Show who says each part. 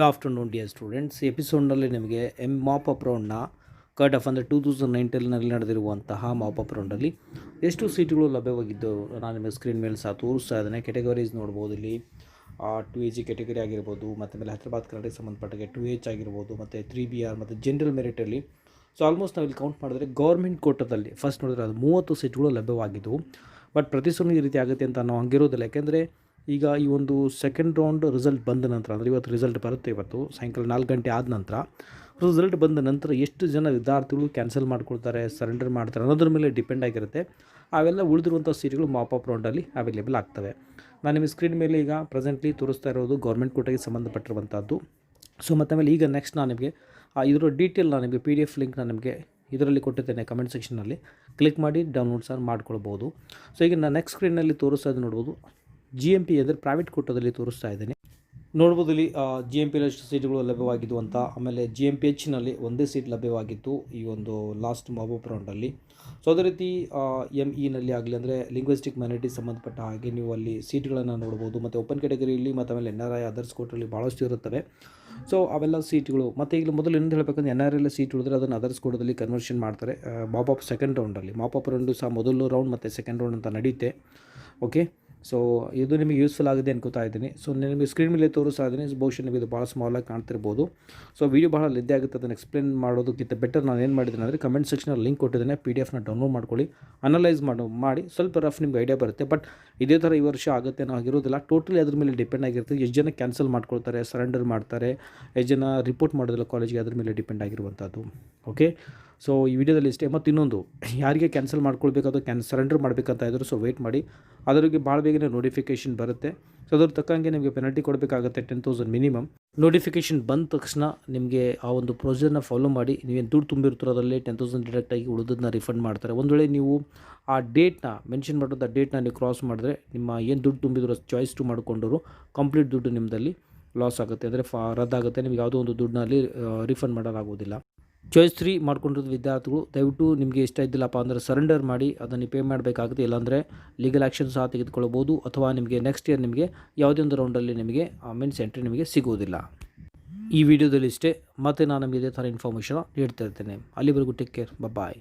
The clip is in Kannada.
Speaker 1: Good afternoon dear students. ಎಪಿಸೋಡ್ನಲ್ಲಿ ನಿಮಗೆ ಮಾಪ್ ಅಪ್ ರೌಂಡ್ನ ಕಟ್ ಆಫ್ ಅಂದರೆ 2019ನಲ್ಲಿ ನಡೆದಿರುವಂತಹ ಮಾಪ್ ಅಪ್ ರೌಂಡಲ್ಲಿ ಎಷ್ಟು ಸೀಟುಗಳು ಲಭ್ಯವಾಗಿದ್ದು ನಾನು ನಿಮಗೆ ಸ್ಕ್ರೀನ್ ಮೇಲೆ ಸಹ ತೋರಿಸ್ತಾ ಇದ್ದೇನೆ. ಕೆಟಗರೀಸ್ ನೋಡ್ಬೋದು. ಇಲ್ಲಿ 2AG ಕೆಟಗರಿ ಆಗಿರ್ಬೋದು, ಮತ್ತು ಆಮೇಲೆ ಹೈದರಾಬಾದ್ ಕರ್ನಾಟಕ ಸಂಬಂಧಪಟ್ಟಾಗೆ 2H ಆಗಿರ್ಬೋದು, ಮತ್ತು 3BR ಮತ್ತು ಜನರಲ್ ಮೆರಿಟಲ್ಲಿ. ಸೊ ಆಲ್ಮೋಸ್ಟ್ ನಾವಿಲ್ಲಿ ಕೌಂಟ್ ಮಾಡಿದ್ರೆ ಗೌರ್ಮೆಂಟ್ ಕೋಟದಲ್ಲಿ ಫಸ್ಟ್ ನೋಡಿದ್ರೆ ಅದು 30 ಸೀಟ್ಗಳು ಲಭ್ಯವಾಗಿದ್ದವು. ಬಟ್ ಪ್ರತಿ ಸಲ ಈ ರೀತಿ ಆಗುತ್ತೆ ಅಂತ ನಾವು ಹಂಗಿರೋದಿಲ್ಲ. ಯಾಕೆಂದರೆ ಈಗ ಈ ಒಂದು ಸೆಕೆಂಡ್ ರೌಂಡ್ ರಿಸಲ್ಟ್ ಬಂದ ನಂತರ, ಅಂದರೆ ಇವತ್ತು ರಿಸಲ್ಟ್ ಬರುತ್ತೆ, ಇವತ್ತು ಸಾಯಂಕಾಲ 4 ಗಂಟೆ ಆದ ನಂತರ ರಿಸಲ್ಟ್ ಬಂದ ನಂತರ ಎಷ್ಟು ಜನ ವಿದ್ಯಾರ್ಥಿಗಳು ಕ್ಯಾನ್ಸಲ್ ಮಾಡ್ಕೊಳ್ತಾರೆ, ಸರೆಂಡರ್ ಮಾಡ್ತಾರೆ ಅನ್ನೋದ್ರ ಮೇಲೆ ಡಿಪೆಂಡ್ ಆಗಿರುತ್ತೆ. ಅವೆಲ್ಲ ಉಳಿದಿರುವಂಥ ಸೀಟ್ಗಳು ಮಾಪ್ ಅಪ್ ರೌಂಡಲ್ಲಿ ಅವೈಲೇಬಲ್ ಆಗ್ತವೆ. ನಾನು ನಿಮಗೆ ಸ್ಕ್ರೀನ್ ಮೇಲೆ ಈಗ ಪ್ರೆಸೆಂಟ್ಲಿ ತೋರಿಸ್ತಾ ಇರೋದು ಗೌರ್ಮೆಂಟ್ ಕೋಟಾಗೆ ಸಂಬಂಧಪಟ್ಟಿರುವಂಥದ್ದು. ಸೊ ಮತ್ತು ಆಮೇಲೆ ಈಗ ನೆಕ್ಸ್ಟ್ ನಾನು ನಿಮಗೆ ಇದರ ಡೀಟೇಲ್ ನಾನು ನಿಮಗೆ PDF ಲಿಂಕ್ ನಾನು ನಿಮಗೆ ಇದರಲ್ಲಿ ಕೊಟ್ಟಿದ್ದೇನೆ, ಕಮೆಂಟ್ ಸೆಕ್ಷನಲ್ಲಿ ಕ್ಲಿಕ್ ಮಾಡಿ ಡೌನ್ಲೋಡ್ ಸಹ ಮಾಡ್ಕೊಳ್ಬೋದು. ಸೊ ಈಗ ನಾನು ನೆಕ್ಸ್ಟ್ ಸ್ಕ್ರೀನಲ್ಲಿ ತೋರಿಸ್ತಾ ಇದ್ದು ನೋಡ್ಬೋದು. GMP ಅಂದರೆ ಪ್ರೈವೇಟ್ ಕೋಟಾದಲ್ಲಿ ತೋರಿಸ್ತಾ ಇದ್ದೇನೆ. ನೋಡ್ಬೋದು ಇಲ್ಲಿ GMP ಎಷ್ಟು ಸೀಟ್ಗಳು ಲಭ್ಯವಾಗಿದ್ದು ಅಂತ. ಆಮೇಲೆ GMPHನಲ್ಲಿ ಒಂದೇ ಸೀಟ್ ಲಭ್ಯವಾಗಿತ್ತು ಈ ಒಂದು ಲಾಸ್ಟ್ ಮಾಪ್ ಅಪ್ ರೌಂಡಲ್ಲಿ. ಸೊ ಅದೇ ರೀತಿ ME ಆಗಲಿ ಅಂದರೆ ಲಿಂಗ್ವಿಸ್ಟಿಕ್ ಮೈನಾರಿಟಿ ಸಂಬಂಧಪಟ್ಟ ಹಾಗೆ ನೀವು ಅಲ್ಲಿ ಸೀಟ್ಗಳನ್ನು ನೋಡ್ಬೋದು. ಮತ್ತು ಓಪನ್ ಕ್ಯಾಟಗರಿಯಲ್ಲಿ ಮತ್ತು ಆಮೇಲೆ NRI ಅದರ್ಸ್ ಕೋಟಲ್ಲಿ ಭಾಳಷ್ಟು ಇರುತ್ತವೆ. ಸೊ ಅವೆಲ್ಲ ಸೀಟ್ಗಳು. ಮತ್ತು ಈಗ ಮೊದಲು ಏನು ಹೇಳಬೇಕಂದ್ರೆ NRI ಸೀಟ್ ಉಳಿದ್ರೆ ಅದನ್ನು ಅದರ್ಸ್ ಕೋಟದಲ್ಲಿ ಕನ್ವರ್ಷನ್ ಮಾಡ್ತಾರೆ ಮಾಪ್ ಅಪ್ ಸೆಕೆಂಡ್ ರೌಂಡಲ್ಲಿ. ಮಾಪ್ ಅಪ್ ರೌಂಡು ಸಹ ಮೊದಲು ರೌಂಡ್ ಮತ್ತು ಸೆಕೆಂಡ್ ರೌಂಡ್ ಅಂತ ನಡೆಯುತ್ತೆ. ಓಕೆ, ಸೊ ಇದು ನಿಮಗೆ ಯೂಸ್ಫುಲ್ ಆಗಿದೆ ಅನ್ಕೋತಾ ಇದ್ದೀನಿ. ಸೊ ನಿಮಗೆ ಸ್ಕ್ರೀನ್ ಮೇಲೆ ತೋರಿಸ್ತಾ ಇದ್ದೀನಿ. ಬಹುಶಃ ನಿಮಗೆ ಇದು ಭಾಳ ಸ್ಮಾಲಾಗಿ ಕಾಣ್ತಿರ್ಬೋದು. ಸೊ ವೀಡಿಯೋ ಭಾಳ ಲೆಂದಿ ಆಗುತ್ತೆ, ಅದನ್ನು ಎಕ್ಸ್ಪ್ಲೇನ್ ಮಾಡೋದಕ್ಕಿಂತ ಬೆಟರ್ ನಾನು ಏನು ಮಾಡಿದ್ದೀನಿ ಅಂದರೆ ಕಮೆಂಟ್ ಸೆಕ್ಷನಲ್ಲಿ ಲಿಂಕ್ ಕೊಟ್ಟಿದ್ದೇನೆ. PDF ಡೌನ್ಲೋಡ್ ಮಾಡ್ಕೊಳ್ಳಿ, ಅನಲೈಸ್ ಮಾಡಿ ಸ್ವಲ್ಪ ರಫ್ ನಿಮ್ಗೆ ಐಡಿಯಾ ಬರುತ್ತೆ. ಬಟ್ ಇದೇ ಥರ ಈ ವರ್ಷ ಆಗುತ್ತೆ ಅನ್ನೋ ಆಗಿರೋದಿಲ್ಲ. ಟೋಟಲಿ ಅದ್ರ ಮೇಲೆ ಡಿಪೆಂಡ್ ಆಗಿರುತ್ತೆ. ಎಷ್ಟು ಜನ ಕ್ಯಾನ್ಸಲ್ ಮಾಡ್ಕೊಳ್ತಾರೆ, ಸರೆಂಡರ್ ಮಾಡ್ತಾರೆ, ಎಷ್ಟು ಜನ ರಿಪೋರ್ಟ್ ಮಾಡೋದಿಲ್ಲ ಕಾಲೇಜಿಗೆ, ಅದ್ರ ಮೇಲೆ ಡಿಪೆಂಡ್ ಆಗಿರುವಂಥದ್ದು. ಓಕೆ, ಸೊ ಈ ವಿಡಿಯೋದಲ್ಲಿ ಇಷ್ಟೇ. ಮತ್ತು ಇನ್ನೊಂದು, ಯಾರಿಗೆ ಕ್ಯಾನ್ಸಲ್ ಮಾಡ್ಕೊಳ್ಬೇಕಾದ್ರೂ ಸರೆಂಡರ್ ಮಾಡಬೇಕಂತ ಇದ್ರು ಸೊ ವೆಯ್ಟ್ ಮಾಡಿ, ಅದರಿಗೆ ಭಾಳ ಬೇಗನೆ ನೋಟಿಫಿಕೇಷನ್ ಬರುತ್ತೆ. ಸೊ ಅದ್ರ ತಕ್ಕಂಗೆ ನಿಮಗೆ ಪೆನಾಲ್ಟಿ ಕೊಡಬೇಕಾಗುತ್ತೆ 10,000 ಮಿನಿಮಮ್. ನೋಟಿಫಿಕೇಷನ್ ಬಂದ ತಕ್ಷಣ ನಿಮಗೆ ಆ ಒಂದು ಪ್ರೊಸೀಜರ್ನ ಫಾಲೋ ಮಾಡಿ. ನೀವೇನು ದುಡ್ಡು ತುಂಬಿರ್ತೀರೋ ಅದರಲ್ಲಿ 10,000 ಡೈರೆಕ್ಟಾಗಿ ಉಳಿದನ್ನ ರಿಫಂಡ್ ಮಾಡ್ತಾರೆ. ಒಂದು ವೇಳೆ ನೀವು ಆ ಡೇಟ್ನ ಮೆನ್ಷನ್ ಮಾಡೋದು, ಆ ಡೇಟ್ನ ನೀವು ಕ್ರಾಸ್ ಮಾಡಿದ್ರೆ ನಿಮ್ಮ ಏನು ದುಡ್ಡು ತುಂಬಿದ್ರು ಚಾಯ್ಸ್ 2 ಮಾಡಿಕೊಂಡರು ಕಂಪ್ಲೀಟ್ ದುಡ್ಡು ನಿಮ್ಮದಲ್ಲಿ ಲಾಸ್ ಆಗುತ್ತೆ, ಅಂದರೆ ರದ್ದಾಗುತ್ತೆ. ನಿಮಗೆ ಯಾವುದೋ ಒಂದು ದುಡ್ಡಲ್ಲಿ ರಿಫಂಡ್ ಮಾಡೋಕ್ಕಾಗೋದಿಲ್ಲ. ಚಾಯ್ಸ್ 3 ಮಾಡ್ಕೊಂಡಿರೋದು ವಿದ್ಯಾರ್ಥಿಗಳು ದಯವಿಟ್ಟು ನಿಮಗೆ ಇಷ್ಟ ಇದ್ದಿಲ್ಲಪ್ಪ ಅಂದರೆ ಸರೆಂಡರ್ ಮಾಡಿ ಅದನ್ನು ಪೇ ಮಾಡಬೇಕಾಗುತ್ತೆ. ಇಲ್ಲಾಂದರೆ ಲೀಗಲ್ ಆ್ಯಕ್ಷನ್ ಸಹ ತೆಗೆದುಕೊಳ್ಬೋದು, ಅಥವಾ ನಿಮಗೆ ನೆಕ್ಸ್ಟ್ ಇಯರ್ ನಿಮಗೆ ಯಾವುದೇ ಒಂದು ರೌಂಡಲ್ಲಿ ನಿಮಗೆ ಮೀನ್ಸ್ ಎಂಟ್ರಿ ನಿಮಗೆ ಸಿಗೋದಿಲ್ಲ. ಈ ವಿಡಿಯೋದಲ್ಲಿ ಇಷ್ಟೇ. ಮತ್ತು ನಾನು ನಿಮಗೆ ಇದೇ ಥರ ಇನ್ಫಾರ್ಮೇಷನ್ ನೀಡ್ತಾ ಇರ್ತೇನೆ. ಅಲ್ಲಿವರೆಗೂ ಟೇಕ್ ಕೇರ್, ಬಾಯ್.